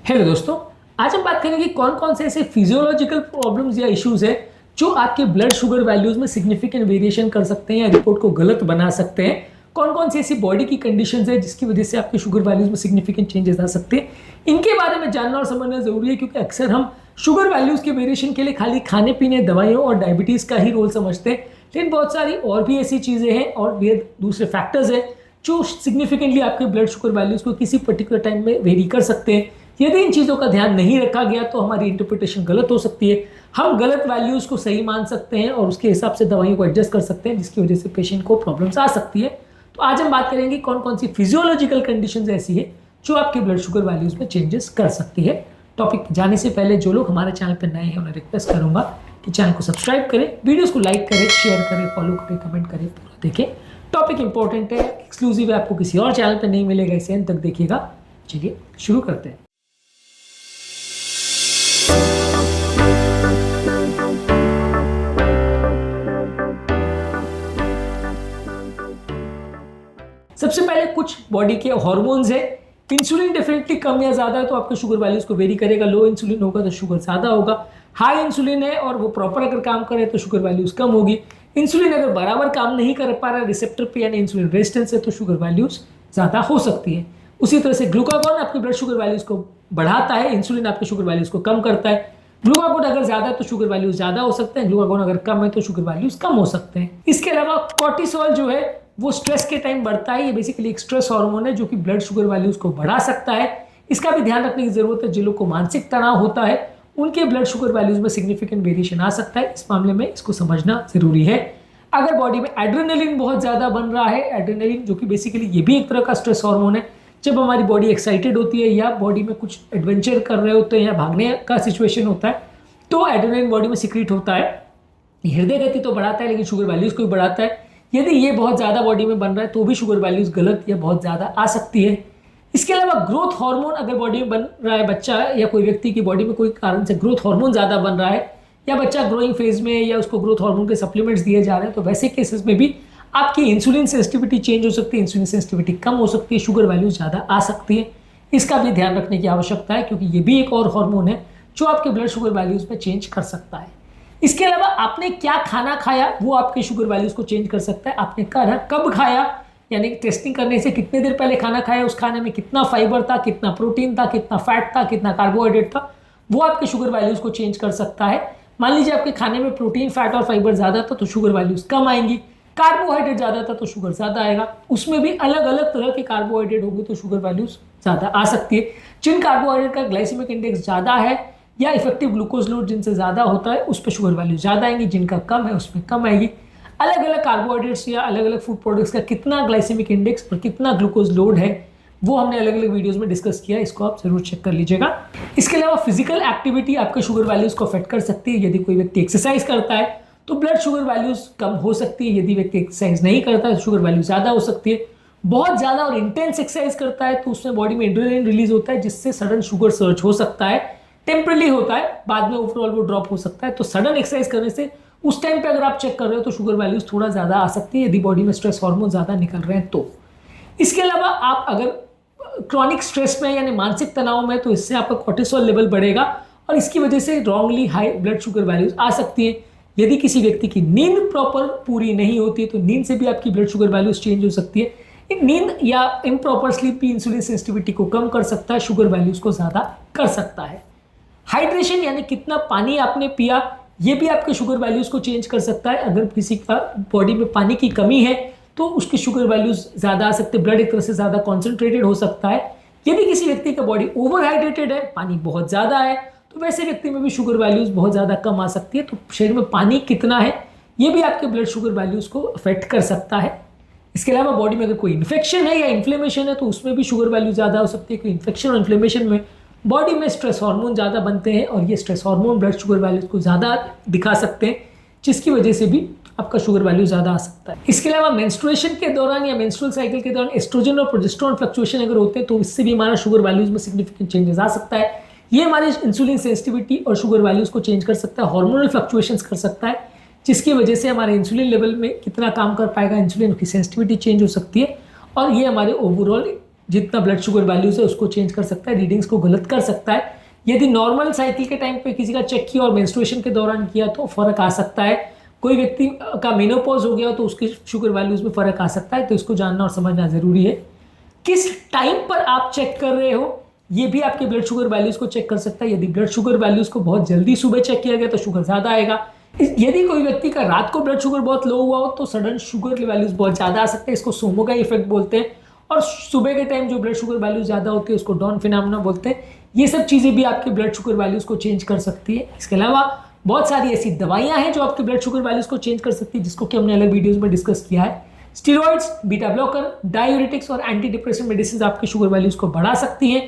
Hello दोस्तों, आज हम बात करेंगे कौन कौन से ऐसे फिजियोलॉजिकल प्रॉब्लम्स या इश्यूज है जो आपके ब्लड शुगर वैल्यूज में सिग्निफिकेंट वेरिएशन कर सकते हैं या रिपोर्ट को गलत बना सकते हैं। कौन कौन सी ऐसी बॉडी की कंडीशंस है जिसकी वजह से आपके शुगर वैल्यूज में सिग्निफिकेंट चेंजेस आ सकते हैं, इनके बारे में जानना और समझना जरूरी है, क्योंकि अक्सर हम शुगर वैल्यूज के वेरिएशन के लिए खाली खाने पीने, दवाइयों और डायबिटीज का ही रोल समझते हैं, लेकिन बहुत सारी और भी ऐसी चीजें हैं और भी दूसरे फैक्टर्स हैं जो सिग्निफिकेंटली आपके ब्लड शुगर वैल्यूज को किसी पर्टिकुलर टाइम में वेरी कर सकते हैं। यदि इन चीज़ों का ध्यान नहीं रखा गया तो हमारी इंटरप्रिटेशन गलत हो सकती है, हम गलत वैल्यूज़ को सही मान सकते हैं और उसके हिसाब से दवाइयों को एडजस्ट कर सकते हैं, जिसकी वजह से पेशेंट को प्रॉब्लम्स आ सकती है। तो आज हम बात करेंगे कौन कौन सी फिजियोलॉजिकल कंडीशंस ऐसी है जो आपके ब्लड शुगर वैल्यूज़ में चेंजेस कर सकती है। टॉपिक जाने से पहले जो लोग हमारे चैनल पर नए हैं उन्हें रिक्वेस्ट करूंगा कि चैनल को सब्सक्राइब करें, वीडियोज़ को लाइक करें, शेयर करें, फॉलो करें, कमेंट करें, पूरा देखें। टॉपिक इंपॉर्टेंट है, एक्सक्लूसिव है, आपको किसी और चैनल पर नहीं मिलेगा, इसे अंत तक देखिएगा। चलिए शुरू करते हैं। सबसे पहले कुछ बॉडी के हार्मोन्स है। इंसुलिन डेफिनेटली कम या ज्यादा है तो आपके शुगर वैल्यूज को वेरी करेगा। लो इंसुलिन होगा तो शुगर ज्यादा होगा। हाई इंसुलिन है और वो प्रॉपर अगर काम करे तो शुगर वैल्यूज कम होगी। इंसुलिन अगर बराबर काम नहीं कर पा रहा रिसेप्टर पे यानी इंसुलिन रेजिस्टेंस है तो शुगर वैल्यूज ज्यादा हो सकती है। उसी तरह से ग्लूकागॉन आपके ब्लड शुगर वैल्यूज को बढ़ाता है, इंसुलिन आपके शुगर वैल्यूज को कम करता है। ग्लूकागॉन अगर ज्यादा है तो शुगर वैल्यूज ज्यादा हो सकते हैं, ग्लूकागॉन अगर कम है तो शुगर वैल्यूज कम हो सकते हैं। इसके अलावा कॉर्टिसोल जो है वो स्ट्रेस के टाइम बढ़ता है। ये बेसिकली एक स्ट्रेस हार्मोन है जो कि ब्लड शुगर वैल्यूज को बढ़ा सकता है। इसका भी ध्यान रखने की जरूरत है। जिन लोगों को मानसिक तनाव होता है उनके ब्लड शुगर वैल्यूज में सिग्निफिकेंट वेरिएशन आ सकता है। इस मामले में इसको समझना जरूरी है। अगर बॉडी में एड्रेनलिन बहुत ज्यादा बन रहा है, एड्रेनलिन जो कि बेसिकली ये भी एक तरह का स्ट्रेस हार्मोन है, जब हमारी बॉडी एक्साइटेड होती है या बॉडी में कुछ एडवेंचर कर रहे होते हैं या भागने का सिचुएशन होता है तो एड्रेनलिन बॉडी में सीक्रेट होता है। हृदय गति तो बढ़ाता है लेकिन शुगर वैल्यूज को भी बढ़ाता है। यदि ये बहुत ज़्यादा बॉडी में बन रहा है तो भी शुगर वैल्यूज गलत या बहुत ज़्यादा आ सकती है। इसके अलावा ग्रोथ हार्मोन अगर बॉडी में बन रहा है, बच्चा या कोई व्यक्ति की बॉडी में कोई कारण से ग्रोथ हार्मोन ज़्यादा बन रहा है या बच्चा ग्रोइंग फेज में या उसको ग्रोथ हार्मोन के सप्लीमेंट्स दिए जा रहे हैं तो वैसे केसेस में भी आपकी इंसुलिन सेंसिटिविटी चेंज हो सकती है, इंसुलिन सेंसिटिविटी कम हो सकती है, शुगर वैल्यूज ज़्यादा आ सकती है। इसका भी ध्यान रखने की आवश्यकता है क्योंकि ये भी एक और हार्मोन है जो आपके ब्लड शुगर वैल्यूज में चेंज कर सकता है। इसके अलावा आपने क्या खाना खाया वो आपके शुगर वैल्यूज को चेंज कर सकता है। आपने खाना कब खाया यानी टेस्टिंग करने से कितने देर पहले खाना खाया, उस खाने में कितना फाइबर था, कितना प्रोटीन था, कितना फैट था, कितना कार्बोहाइड्रेट था, वो आपके शुगर वैल्यूज को चेंज कर सकता है। मान लीजिए आपके खाने में प्रोटीन, फैट और फाइबर ज्यादा था तो शुगर वैल्यूज कम आएंगी। कार्बोहाइड्रेट ज्यादा था तो शुगर ज्यादा आएगा। उसमें भी अलग अलग तरह के कार्बोहाइड्रेट होंगे तो शुगर वैल्यूज ज्यादा आ सकती है। जिन कार्बोहाइड्रेट का ग्लाइसेमिक इंडेक्स ज्यादा है या इफेक्टिव ग्लूकोज लोड जिनसे ज़्यादा होता है उस पर शुगर वैल्यू ज़्यादा आएंगी, जिनका कम है उसमें कम आएगी। अलग अलग कार्बोहाइड्रेट्स या अलग अलग फूड प्रोडक्ट्स का कितना ग्लाइसेमिक इंडेक्स और कितना ग्लूकोज लोड है वो हमने अलग अलग वीडियोस में डिस्कस किया, इसको आप जरूर चेक कर लीजिएगा। इसके अलावा फिजिकल एक्टिविटी आपके शुगर वैल्यूज को अफेक्ट कर सकती है। यदि कोई व्यक्ति एक्सरसाइज करता है तो ब्लड शुगर वैल्यूज कम हो सकती है। यदि व्यक्ति एक्सरसाइज नहीं करता है तो शुगर वैल्यू ज़्यादा हो सकती है। बहुत ज़्यादा और इंटेंस एक्सरसाइज करता है तो उसमें बॉडी में एड्रेनलिन रिलीज होता है जिससे सडन शुगर सर्ज हो सकता है। टेम्परली होता है, बाद में ओवरऑल वो ड्रॉप हो सकता है। तो सडन एक्सरसाइज करने से उस टाइम पे अगर आप चेक कर रहे हो तो शुगर वैल्यूज थोड़ा ज़्यादा आ सकती है यदि बॉडी में स्ट्रेस हार्मोन ज़्यादा निकल रहे हैं तो। इसके अलावा आप अगर क्रॉनिक स्ट्रेस में यानी मानसिक तनाव में तो इससे आपका कॉर्टिसोल लेवल बढ़ेगा और इसकी वजह से wrongly high blood sugar values आ सकती है। यदि किसी व्यक्ति की नींद प्रॉपर पूरी नहीं होती है तो नींद से भी आपकी ब्लड शुगर वैल्यूज चेंज हो सकती है। नींद या इम्प्रॉपर स्लीप भी इंसुलिन सेंसिटिविटी को कम कर सकता है, शुगर वैल्यूज को ज़्यादा कर सकता है। हाइड्रेशन यानी कितना पानी आपने पिया ये भी आपके शुगर वैल्यूज को चेंज कर सकता है। अगर किसी का बॉडी में पानी की कमी है तो उसके शुगर वैल्यूज ज़्यादा आ सकते हैं, ब्लड एक तरह से ज़्यादा कॉन्सेंट्रेटेड हो सकता है। यदि किसी व्यक्ति का बॉडी ओवर हाइड्रेटेड है, पानी बहुत ज़्यादा है, तो वैसे व्यक्ति में भी शुगर वैल्यूज बहुत ज़्यादा कम आ सकती है। तो शरीर में पानी कितना है ये भी आपके ब्लड शुगर वैल्यूज को अफेक्ट कर सकता है। इसके अलावा बॉडी में अगर कोई इन्फेक्शन है या इन्फ्लेमेशन है तो उसमें भी शुगर वैल्यू ज़्यादा हो सकती है। कोई इन्फेक्शन और इन्फ्लेमेशन में बॉडी में स्ट्रेस हार्मोन ज़्यादा बनते हैं और ये stress hormone blood sugar values को ज़्यादा दिखा सकते हैं जिसकी वजह से भी आपका शुगर वैल्यू ज़्यादा आ सकता है। इसके अलावा मेंस्ट्रुएशन के दौरान या मेंस्ट्रुअल साइकिल के दौरान एस्ट्रोजन और प्रोजेस्टेरोन फ्लक्चुएशन अगर होते हैं तो इससे भी हमारा शुगर वैल्यूज में सिग्निफिकेंट चेंजेस आ सकता है। ये हमारे इंसुलिन सेंसिटिविटी और शुगर वैल्यूज को चेंज कर सकता है, हार्मोनल फ्लक्चुएशंस कर सकता है जिसकी वजह से हमारे इंसुलिन लेवल में कितना काम कर पाएगा, इंसुलिन की सेंसिटिविटी चेंज हो सकती है और ये हमारे ओवरऑल जितना ब्लड शुगर वैल्यूज है उसको चेंज कर सकता है, रीडिंग्स को गलत कर सकता है। यदि नॉर्मल साइकिल के टाइम पे किसी का चेक किया और मेंस्ट्रुएशन के दौरान किया तो फर्क आ सकता है। कोई व्यक्ति का मेनोपॉज हो गया तो उसकी शुगर वैल्यूज में फर्क आ सकता है, तो इसको जानना और समझना जरूरी है। किस टाइम पर आप चेक कर रहे हो ये भी आपके ब्लड शुगर वैल्यूज को चेक कर सकता है। यदि ब्लड शुगर वैल्यूज को बहुत जल्दी सुबह चेक किया गया तो शुगर ज्यादा आएगा। यदि कोई व्यक्ति का रात को ब्लड शुगर बहुत लो हुआ हो तो सडन शुगर वैल्यूज बहुत ज्यादा आ सकते हैं, इसको सोमो का इफेक्ट बोलते हैं। और सुबह के टाइम जो ब्लड शुगर वैल्यूज ज्यादा होती है उसको डॉन फिनोमेना बोलते हैं। ये सब चीजें भी आपके ब्लड शुगर वैल्यूज को चेंज कर सकती है। इसके अलावा बहुत सारी ऐसी दवाइयां हैं जो आपके ब्लड शुगर वैल्यूज को चेंज कर सकती है, जिसको कि हमने अलग वीडियोस में डिस्कस किया है। स्टीरॉइड्स, बीटा ब्लॉकर, डायूरेटिक्स और एंटी डिप्रेसिव मेडिसिन आपके शुगर वैल्यूज को बढ़ा सकती है।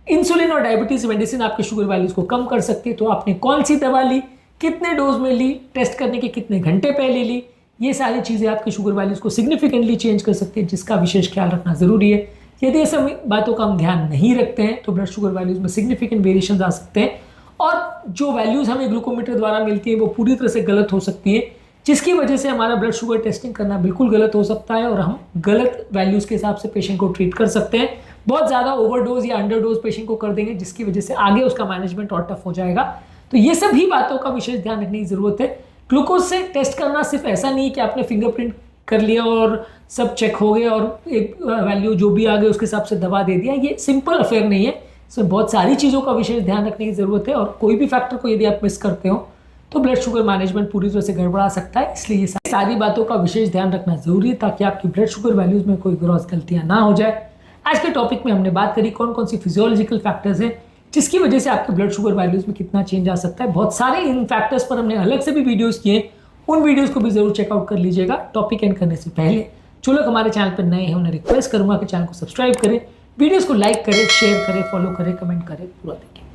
इंसुलिन और डायबिटीज मेडिसिन आपके शुगर वैल्यूज को कम कर सकती है। तो आपने कौन सी दवा ली, कितने डोज में ली, टेस्ट करने के कितने घंटे पहले ली, ये सारी चीजें आपके शुगर वैल्यूज को सिग्निफिकेंटली चेंज कर सकती है, जिसका विशेष ख्याल रखना जरूरी है। यदि ये सब बातों का हम ध्यान नहीं रखते हैं तो ब्लड शुगर वैल्यूज में सिग्निफिकेंट वेरिएशन आ सकते हैं और जो वैल्यूज हमें ग्लूकोमीटर द्वारा मिलती है वो पूरी तरह से गलत हो सकती है, जिसकी वजह से हमारा ब्लड शुगर टेस्टिंग करना बिल्कुल गलत हो सकता है और हम गलत वैल्यूज के हिसाब से पेशेंट को ट्रीट कर सकते हैं। बहुत ज़्यादा ओवरडोज या अंडरडोज पेशेंट को कर देंगे, जिसकी वजह से आगे उसका मैनेजमेंट और टफ हो जाएगा। तो ये सभी बातों का विशेष ध्यान रखने की जरूरत है। ग्लूकोज से टेस्ट करना सिर्फ ऐसा नहीं कि आपने फिंगरप्रिंट कर लिया और सब चेक हो गया और एक वैल्यू जो भी आ गई उसके हिसाब से दवा दे दिया, ये सिंपल अफेयर नहीं है। इसमें बहुत सारी चीज़ों का विशेष ध्यान रखने की ज़रूरत है और कोई भी फैक्टर को यदि आप मिस करते हो तो ब्लड शुगर मैनेजमेंट पूरी तरह से गड़बड़ा सकता है। इसलिए ये सारी बातों का विशेष ध्यान रखना जरूरी है ताकि आपकी ब्लड शुगर वैल्यूज में कोई ग्रॉस गलतियां ना हो जाए। आज के टॉपिक में हमने बात करी कौन कौन सी फिजियोलॉजिकल फैक्टर्स हैं जिसकी वजह से आपके ब्लड शुगर वैल्यूज में कितना चेंज आ सकता है। बहुत सारे इन फैक्टर्स पर हमने अलग से भी वीडियोस किए, उन वीडियोस को भी जरूर चेकआउट कर लीजिएगा। टॉपिक एंड करने से पहले जो लोग हमारे चैनल पर नए हैं उन्हें रिक्वेस्ट करूंगा कि चैनल को सब्सक्राइब करें, वीडियोस को लाइक करें, शेयर करें, फॉलो करें, कमेंट करें, पूरा देखें।